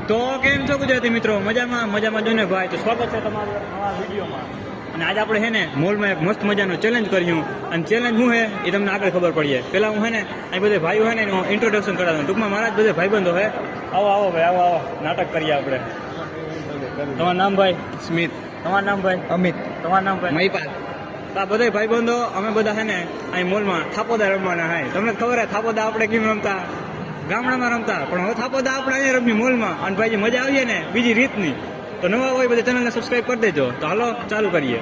તો કેમ છો ગુજરાતી મિત્રો? મજામાં જોને ભાઈ. તો સ્વાગત છે તમારું નવા વિડીયોમાં. અને આજે આપણે છે ને મોલમાં એક મસ્ત મજાનો ચેલેન્જ કર્યું. અને ચેલેન્જ શું છે એ તમને આગળ ખબર પડીએ. પહેલાં હું છે ને અહીં બધા ભાઈઓ છે ને એનું ઇન્ટ્રોડક્શન કરાવું. ટૂંકમાં મારા જ બધા ભાઈબંધો છે. આવો ભાઈ આવો નાટક કરીએ આપણે. તમારું નામ ભાઈ? સ્મિત. તમારું નામ ભાઈ? અમિત. તમારું નામ ભાઈ? મહિપાલ. આ બધા ભાઈબંધો અમે બધા છે ને અહીં મોલમાં થાપોદા રમવાના હોય. તમને ખબર હે થાપોદા આપણે કેમ રમતા? ગામડામાં રમતા, પણ હવે થાપોદા આપણે અહીંયા રમી મોલમાં. અને ભાઈ મજા આવીએ ને બીજી રીતની. તો નવા હોય બધા ચેનલને સબસ્ક્રાઈબ કરી દેજો. તો હાલો ચાલુ કરીએ.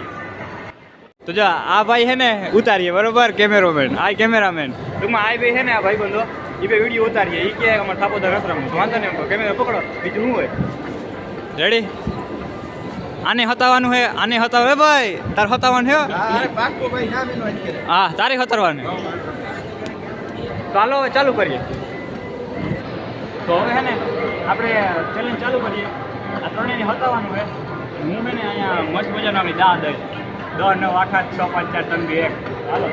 તો જો આ ભાઈ છે ને ઉતારીએ બરોબર, કેમેરામેન. આ કેમેરામેન ટૂંકમાં આ ભાઈ છે ને આ ભાઈ બંધો એ બે વિડીયો ઉતારીએ. એ કે અમારે થાપોદા નથી રમવું. વાંધો નહીં, કેમેરા પકડો, બીજું શું હોય. રેડી? આને હતાવાનું હે, આને હતાવે ભાઈ. તાર હતાવાનું છે? હા, તારે હતારવાનું. તો હાલો ચાલુ કરીએ. તો હવે છે ને આપણે ચેલેન્જ ચાલુ કરીએ. આ ત્રણેયને હતાવવાનું છે. હું છે ને અહીંયા મસ્ત મજાનો આપણી દા દઈ 10, 9, 8, 6, 5, 4, 3, 2, 1. હાલો.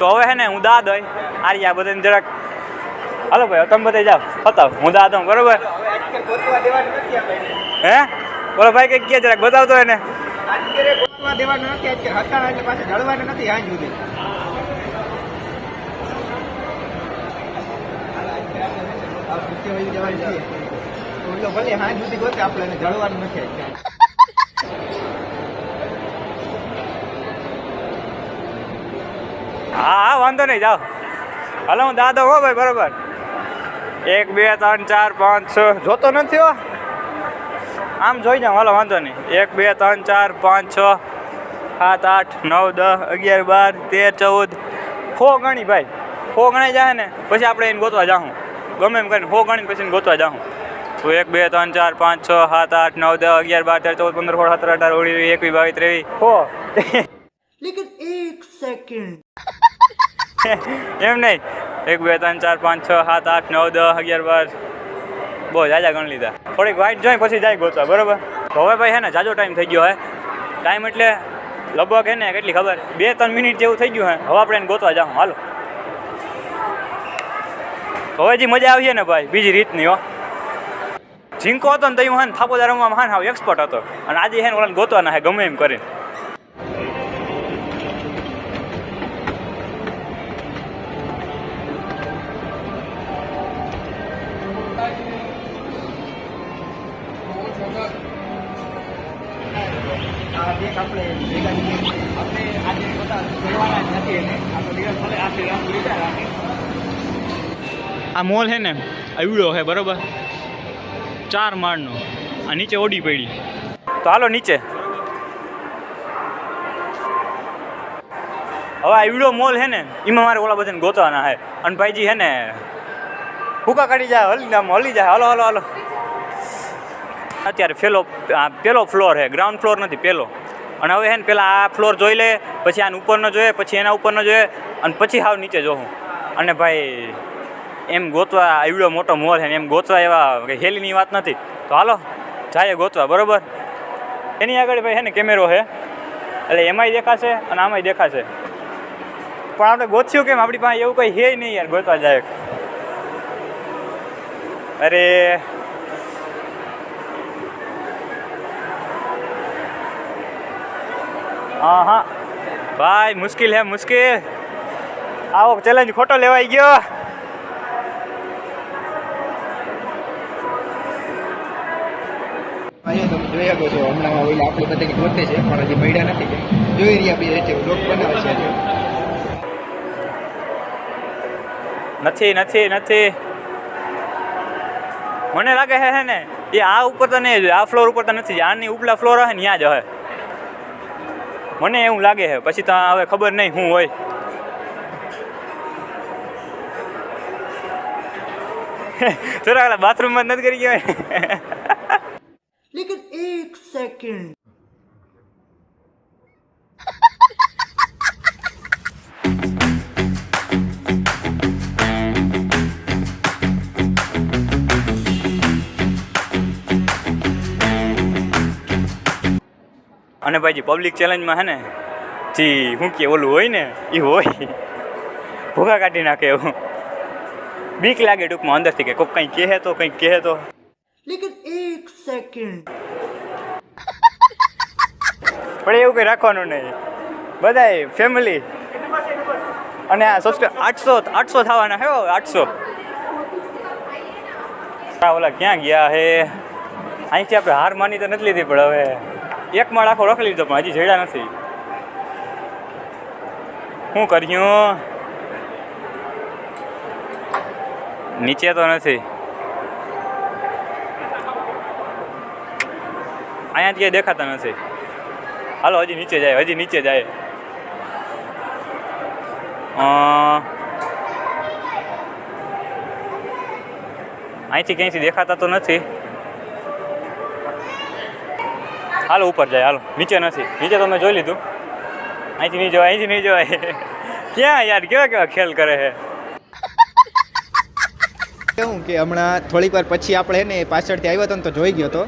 તો હવે છે ને હું દા દઈ આ બધાને જરાક. હાલો ભાઈ તમે બધા જાઓ હતાવ, હું દા દઉં બરોબર. હે બોલો ભાઈ કંઈક કે જરાક બતાવતો એને. હા વાંધો નહીં, જાઓ. હાલો હું દાદો હો ભાઈ બરોબર. 1, 2, 3, 4, 5, 6 જોતો નથી હો, આમ જોઈ જાઉં. હાલો વાંધો નહીં. 1, 2, 3, 4, 5, 6, 7, 8, 9, 10, 11, 12, 13, 14 100 ગણી ભાઈ. 100 ગણાઈ જાય ને પછી આપણે એને ગોતવા જાઉં. ગમે એમ કરીને 100 ગણીને પછી એને ગોતવા જાઉં. તો 1, 2, 3, 4, 5, 6, 7, 8, 9, 10, 11, 12, 13, 14, 15, 16, 17, 18, 19, 20, 21, 22, 23 लेकिन एक सेकंड એમ નહીં. 1, 2, 3, 4, 5, 6, 7, 8, 9, 10, 11, 12 બહુ જાજા ગણ લીધા. થોડીક વાઇટ જોઈ પછી જાય ગોતવા બરોબર. તો હવે ભાઈ હે ને જાજો ટાઈમ થઈ ગયો હે. ટાઈમ એટલે લગભગ હે ને કેટલી ખબર 2-3 મિનિટ જેવું થઈ ગયું હે. હવે આપણે એને ગોતવા જાઉં. હાલો. હવે જે મજા આવી છે ને ભાઈ બીજી રીતની હો. ઝીંકો હતો ને તો હું હે ને થાપોદા રમવામાં હાન હાવ એક્સપર્ટ હતો. અને આજે હે ને ઓલાને ગોતવાના હે ગમે એમ કરીને. આ મોલ છે ને આવડો છે બરોબર, 4 માળનો. આ નીચે ઓડી પડી. તો હાલો નીચે. હવે આવડો મોલ છે ને એમાં મારે ઓલા બધાને ગોતવાના છે. અને ભાઈજી છે ને ભૂકા કાઢી જાય, હલી જાય. હાલો હાલો હાલો. અત્યારે પેલો ફ્લોર છે, ગ્રાઉન્ડ ફ્લોર નથી પેલો. અને હવે છે ને પેલા આ ફ્લોર જોઈ લે, પછી આને ઉપરનો જોઈએ, પછી એના ઉપરનો જોઈએ, અને પછી હાવ નીચે જોઉં. અને ભાઈ એમ ગોતવા આવડો મોટો મોલ છે ને એમ ગોતવા એવા હેલીની વાત નથી. તો હાલો જાય ગોતવા બરોબર. એની આગળ ભાઈ છે ને કેમેરો છે, એટલે એમાંય દેખાશે અને આમાંય દેખાશે. પણ આપણે ગોત્યું કેમ? આપણી પાસે એવું કંઈ હે નહીં યાર ગોતવા જાય. અરે હા ભાઈ મુશ્કેલ હે મુશ્કેલ. આવો ચેલેન્જ ખોટો લેવાઈ ગયો. તમે જોઈ શકો છો હમણાં ઓલા આપણે બધા ગોતે છે પણ હજી મળ્યા નથી. જોઈ રહ્યા બી છે બ્લોગ બનાવે છે. નથી મને લાગે છે ને એ આ ઉપર તો નહીં જોઈએ, આ ફ્લોર ઉપર તો નથી. આની ઉપલા ફ્લોર હશે ને ત્યાં જ હશે મને એવું લાગે છે. પછી તો હવે ખબર નહીં શું હોય. થોડા બાથરૂમમાં નથી કરી ગયા. लेकिन एक सेकंड અને ભાઈજી પબ્લિક ચેલેન્જમાં હે ને જી શું કે ઓલું હોય ને એ હોય ભૂખા કાઢી નાખે એવું. બીક લાગે ટૂંકમાં અંદરથી કે કોઈક કંઈ કહે તો કંઈક કહે તો. लेकिन 1 सेकंड પણ એવું કંઈ રાખવાનું નહીં, બધાય ફેમિલી અને આ સબસ્ક્રાઈબ 800 થવાના હે 800. ઓલા ક્યાં ગયા હે? અહીંથી આપણે હાર માની તો નથી લીધી, પણ હવે એક માળ આખો રખી લીધો પણ હજી જડ્યા નથી. શું કર્યું? નીચે તો નથી, અહીંયા ક્યાંય દેખાતા નથી. હાલો હજી નીચે જાય, હજી નીચે જાય. અહીંથી ક્યાંયથી દેખાતા તો નથી. હાલો ઉપર જાય, હાલો. નીચે નથી, નીચે તો મેં જોઈ લીધું. અહીંથી નહીં જવાય, અહીંથી નહીં જવાય. ક્યાં યાર, કેવા કેવા ખેલ કરે છે. કેવું કે હમણાં થોડીક વાર પછી આપણે હે ને પાછળથી આવ્યો હતો ને તો જોઈ ગયો હતો,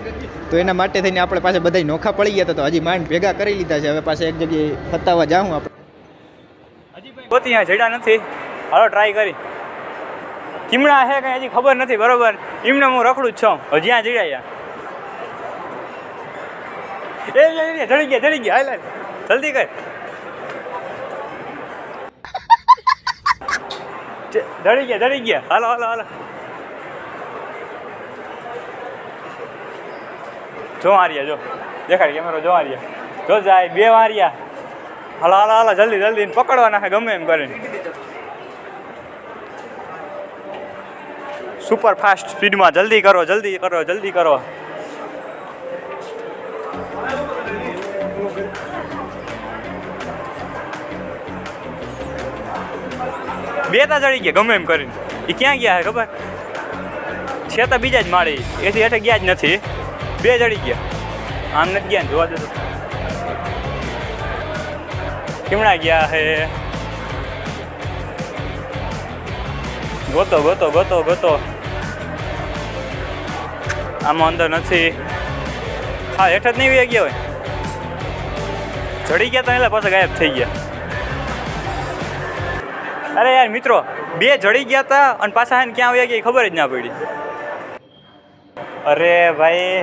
તો એના માટે થઈને આપણે પાસે બધા નોખા પડી ગયા હતા, તો હજી માંડ ભેગા કરી લીધા છે. હવે પાછા એક જગ્યાએ ફતાવા જાઉં આપણે. હજી ભાઈ પોતી અહીંયા જડ્યા નથી. હાલો ટ્રાય કરી. કિમણા છે કંઈ હજી ખબર નથી, બરોબર. એમને હું રખડું જ છું, હજી આ જડ્યા. જડી ગયા, હાલ જલ્દી કર. જડી ગયા. હાલો હાલો હાલો. જો હાર્યા, જો દેખાડી કેમેરો, જો હાર્યા, જો જાય 2 વાર્યા. હાલો હાલો હાલો, જલ્દી જલ્દી પકડવાના છે ગમે એમ કરીને. સુપર ફાસ્ટ સ્પીડમાં જલ્દી કરો, જલ્દી કરો, જલ્દી કરો. બે તા જડી ગયા ગમે એમ કરીને. એ ક્યાં ગયા છે ખબર છે? તો બીજા જ માળી, એથી હેઠે ગયા જ નથી. 2 જડી ગયા. આમ નથી ગયા ને, જોવા દો. કેમણા ગયા હે? ગોતો ગોતો ગોતો ગોતો. આમાં અંદર નથી. હા હેઠ જ નહીં ગયા હોય. ચડી ગયા તો એટલે પાછા ગાયબ થઈ ગયા. અરે યાર મિત્રો, 2 જડી ગયા હતા અને પાછા એને ક્યાં આવ્યા ગયા ખબર જ ના પડી. અરે ભાઈ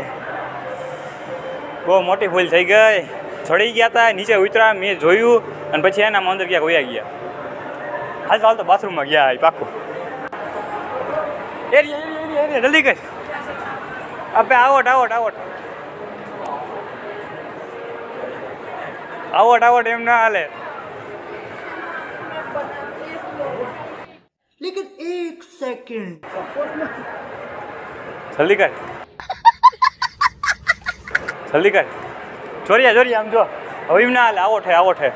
બહુ મોટી ભૂલ થઈ ગઈ. ચડી ગયા હતા, નીચે ઉતરા, મેં જોયું અને પછી એના અંદર ક્યાંક વયા ગયા. હાલ તો બાથરૂમમાં ગયા પાકું. એરિયા જલ્દી કર. અબે આવોટ આવોટ આવોટ આવોટ આવોટ, એમ ના હાલે. लेकिन 1 सेकंड જલ્દી કર, જલ્દી કર. ચોરિયા ચોરિયા, આમ જો. હવે એમ ના હાલે. આવોટ હે, આવોટ હે.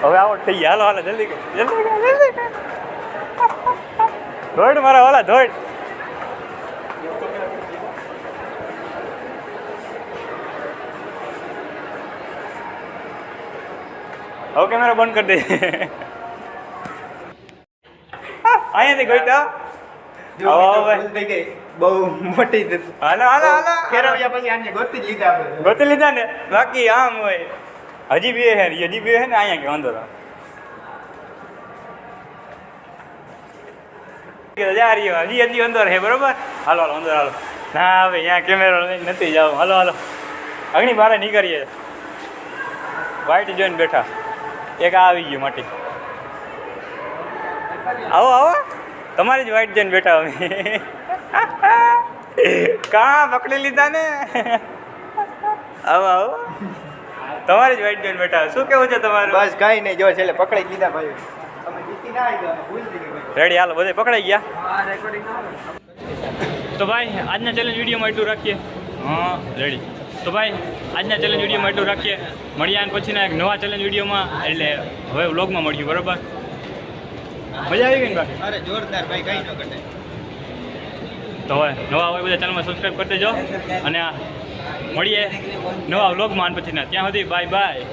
હવે આવોટ થઈ ગયા. હાલો હાલો જલ્દી કર, જલ્દી કર, જલ્દી કર. ધોડ મારા વાલા, ધોડ. હવે કેમેરા બંધ કરી દે. અહીંયાથી ગઈ તો બહુ મોટી. હાલો હાલો હાલો. ફેરવ્યા પછી આને ગોતી જ લીધા આપણે. ગોતી લીધા ને. બાકી આમ હોય. હજી 2 હે, હજી 2 હે ને. અહીંયા કે અંદર જા રહ્યો, હજી અંદર હે, બરોબર. હાલો હાલો અંદર હાલો. ના હવે અહીંયા કેમેરો નથી જાવ. હાલો હાલો અગ્નિ બહાર નીકળીએ. વાઈટ જોઈને બેઠા. એક આવી ગયું માટી. આવો આવો, તમારી જ વાઈટ જોઈને બેઠા અમે. કાં પકડી લીધા ને. આવો આવો, તમારી જ વાઈટ જોઈને બેઠા. શું કેવું છે તમારું? બસ કઈ નહીં, જો છેલ્લે પકડી લીધા ભાઈ. અમે જીતી ના આવી, ભૂલ થઈ ગઈ. રેડી, હાલો બધે પકડાઈ ગયા. તો ભાઈ આજના ચેલેન્જ વિડીયોમાં એટલું રાખીએ. હા રેડી. તો ભાઈ આજના ચેલેન્જ વિડીયોમાં એટલું રાખીએ. મળીએ અને પછીના એક નવા ચેલેન્જ વિડીયોમાં, એટલે હવે વ્લોગમાં મળ્યું, બરાબર. મજા આવી ગઈ ને બાકી? અરે જોરદાર ભાઈ, કઈ ન ઘટે. તો હવે નવા હોય બધા ચેનલમાં સબસ્ક્રાઈબ કરી દેજો અને મળીએ નવા વ્લોગમાં અને પછીના. ત્યાં સુધી બાય બાય.